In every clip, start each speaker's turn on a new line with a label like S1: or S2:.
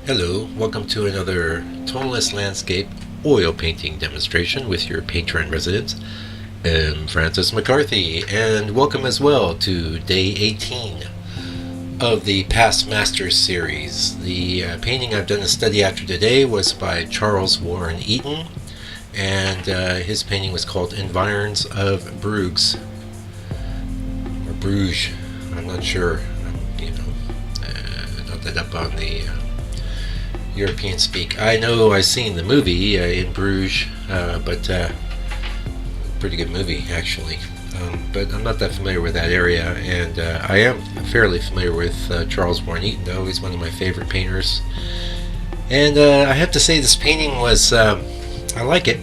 S1: Hello, welcome to another Tonalist landscape oil painting demonstration with your painter-in-residence, Francis McCarthy, and welcome as well to day 18 of the Past Masters series. The painting I've done a study after today was by Charles Warren Eaton, and his painting was called Environs of Bruges, or Bruges, I'm not sure, not that up on the European speak. I know I've seen the movie in Bruges, but pretty good movie actually. But I'm not that familiar with that area, and I am fairly familiar with Charles Warren Eaton, though. He's one of my favorite painters. And I have to say this painting was, I like it,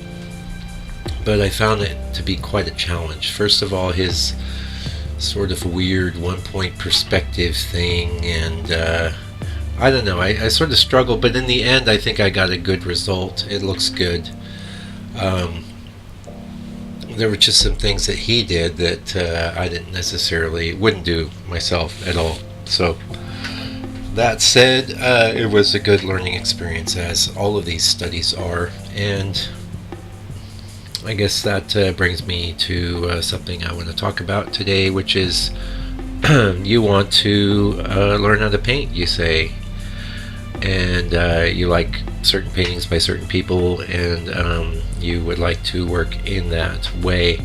S1: but I found it to be quite a challenge. First of all, his sort of weird one-point perspective thing, and I don't know, I sort of struggled, but in the end I think I got a good result. It looks good. There were just some things that he did that I wouldn't do myself at all. So that said, it was a good learning experience, as all of these studies are, and I guess that brings me to something I want to talk about today, which is you want to learn how to paint, you say, and you like certain paintings by certain people, and you would like to work in that way.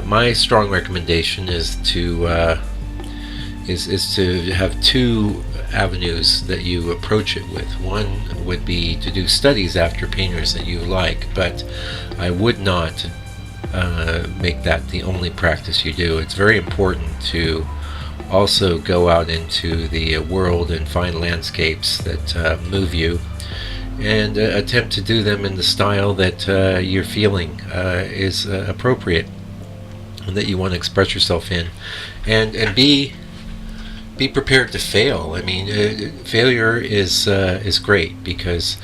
S1: My strong recommendation is to have two avenues that you approach it with. One would be to do studies after painters that you like, but I would not make that the only practice you do. It's very important to also go out into the world and find landscapes that move you, and attempt to do them in the style that you're feeling is appropriate and that you want to express yourself in, and be prepared to fail. I mean, failure is great, because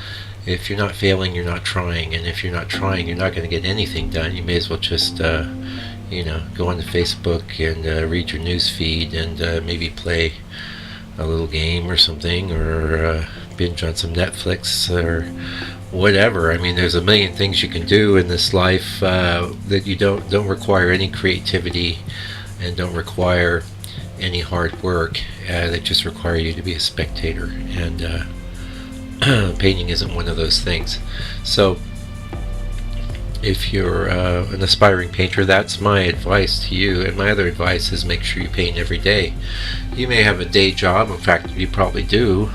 S1: if you're not failing, you're not trying, and if you're not trying, you're not going to get anything done. You may as well just go onto Facebook and read your news feed, and maybe play a little game or something, or binge on some Netflix or whatever. I mean, there's a million things you can do in this life that you don't require any creativity and don't require any hard work. They just require you to be a spectator, and painting isn't one of those things. So if you're an aspiring painter, that's my advice to you. And my other advice is make sure you paint every day. You may have a day job. In fact, you probably do.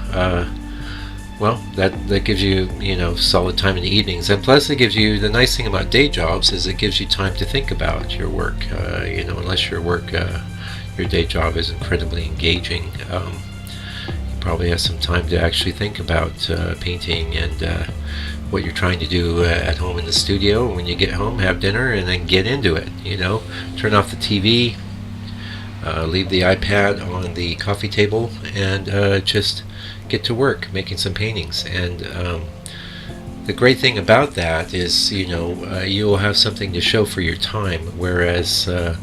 S1: Well, that gives you, solid time in the evenings. And plus, it gives you, the nice thing about day jobs is it gives you time to think about your work. Unless your day job is incredibly engaging, you probably have some time to actually think about painting and what you're trying to do at home in the studio. When you get home, have dinner, and then get into it. Turn off the TV, leave the iPad on the coffee table, and just get to work making some paintings. And the great thing about that is, you'll have something to show for your time, whereas the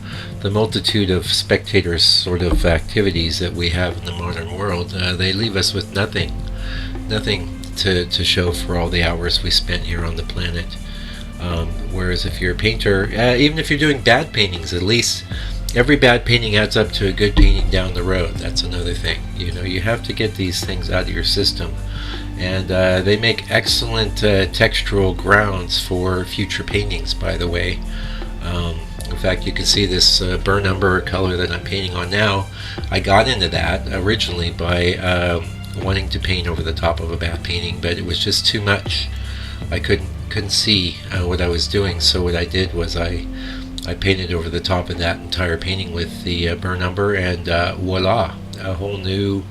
S1: multitude of spectators sort of activities that we have in the modern world, they leave us with nothing to show for all the hours we spent here on the planet. Whereas if you're a painter, even if you're doing bad paintings, at least every bad painting adds up to a good painting down the road. That's another thing. You have to get these things out of your system, and they make excellent textural grounds for future paintings, by the way. In fact, you can see this burn umber color that I'm painting on now. I got into that originally by wanting to paint over the top of a bad painting, but it was just too much. I couldn't see what I was doing, so what I did was I painted over the top of that entire painting with the burn umber, and voila, a whole new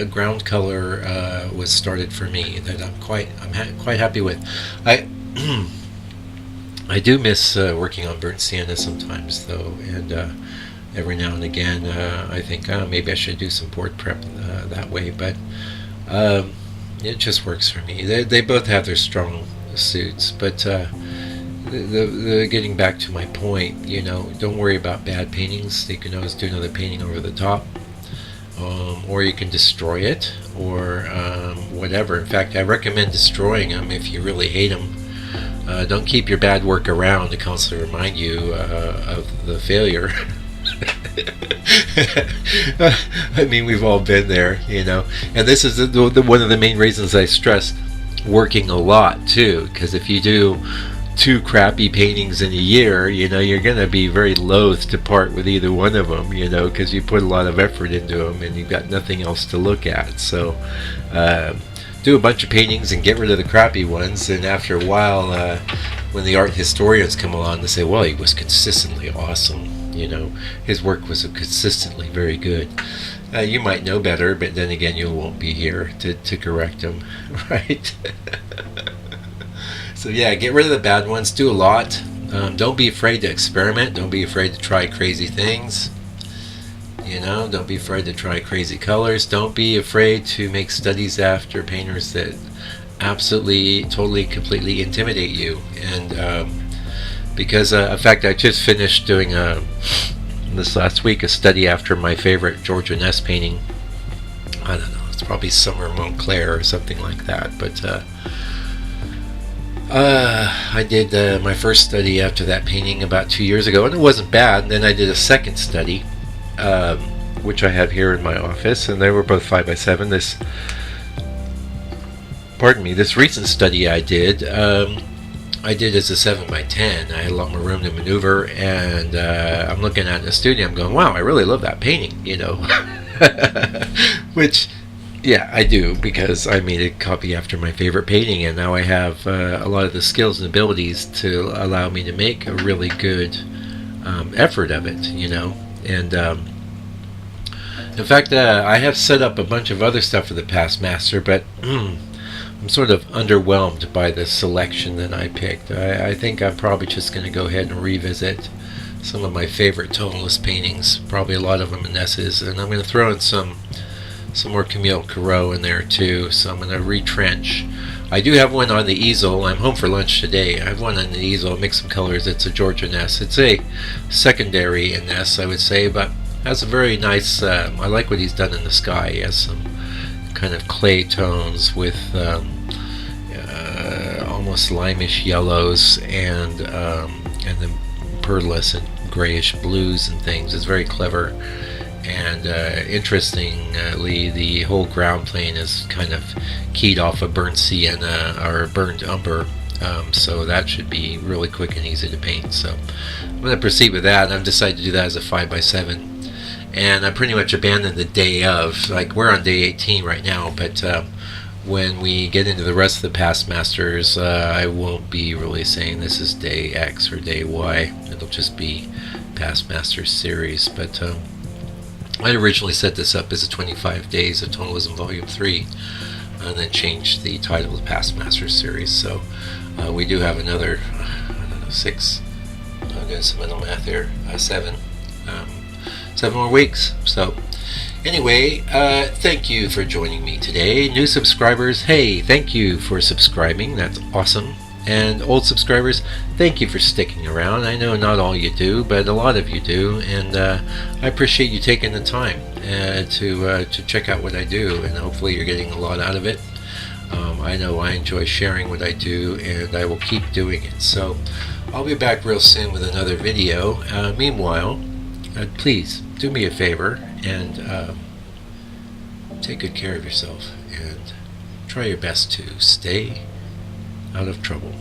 S1: ground color was started for me that I'm quite happy with. I do miss working on burnt sienna sometimes, though, and every now and again I think maybe I should do some board prep that way, but it just works for me. They both have their strong suits, but the getting back to my point, don't worry about bad paintings. You can always do another painting over the top, or you can destroy it, or whatever. In fact, I recommend destroying them if you really hate them. Don't keep your bad work around to constantly remind you of the failure. I mean, we've all been there, you know. And this is one of the main reasons I stress working a lot too, because if you do 2 crappy paintings in a year, you know, you're going to be very loath to part with either one of them, you know, because you put a lot of effort into them and you've got nothing else to look at. So do a bunch of paintings and get rid of the crappy ones, and after a while, when the art historians come along, they say, well, he was consistently awesome, you know, his work was consistently very good. You might know better, but then again, you won't be here to correct them, right? So yeah, get rid of the bad ones, do a lot. Don't be afraid to experiment, don't be afraid to try crazy things. You know, don't be afraid to try crazy colors. Don't be afraid to make studies after painters that absolutely, totally, completely intimidate you. And because, in fact, I just finished doing this last week a study after my favorite Georgia Ness painting. I don't know, it's probably Summer Montclair or something like that. But I did my first study after that painting about 2 years ago, and it wasn't bad. And then I did a second study, which I have here in my office, and they were both 5x7. This recent study I did as a 7x10. I had a lot more room to maneuver, and I'm looking at the studio, I'm going, wow, I really love that painting, you know. Which, yeah, I do, because I made a copy after my favorite painting, and now I have a lot of the skills and abilities to allow me to make a really good effort of it, you know. And in fact, I have set up a bunch of other stuff for the past master, but I'm sort of underwhelmed by the selection that I picked. I think I'm probably just going to go ahead and revisit some of my favorite Tonalist paintings, probably a lot of them in Ness's, and I'm going to throw in some more Camille Corot in there too, so I'm going to retrench. I do have one on the easel. I'm home for lunch today. I have one on the easel, mix some colors. It's a Georgia Ness. It's a secondary in Ness, I would say, but has a very nice, I like what he's done in the sky. He has some kind of clay tones with almost limeish yellows and then pearlescent grayish blues and things. It's very clever. And interestingly, the whole ground plane is kind of keyed off of burnt sienna or burnt umber, so that should be really quick and easy to paint. So I'm going to proceed with that. I've decided to do that as a 5x7, and I pretty much abandoned the day of. Like, we're on day 18 right now, but when we get into the rest of the past masters, I won't be really saying this is day X or day Y. It'll just be past masters series. But I originally set this up as a 25 Days of Tonalism Volume 3, and then changed the title to Past Masters Series. So we do have another, I don't know, 6, I'm doing some mental math here, 7 more weeks. So anyway, thank you for joining me today. New subscribers, hey, thank you for subscribing, that's awesome. And old subscribers, thank you for sticking around. I know not all you do, but a lot of you do, and I appreciate you taking the time to check out what I do, and hopefully you're getting a lot out of it. I know I enjoy sharing what I do, and I will keep doing it. So I'll be back real soon with another video. Meanwhile, please do me a favor and take good care of yourself, and try your best to stay out of trouble.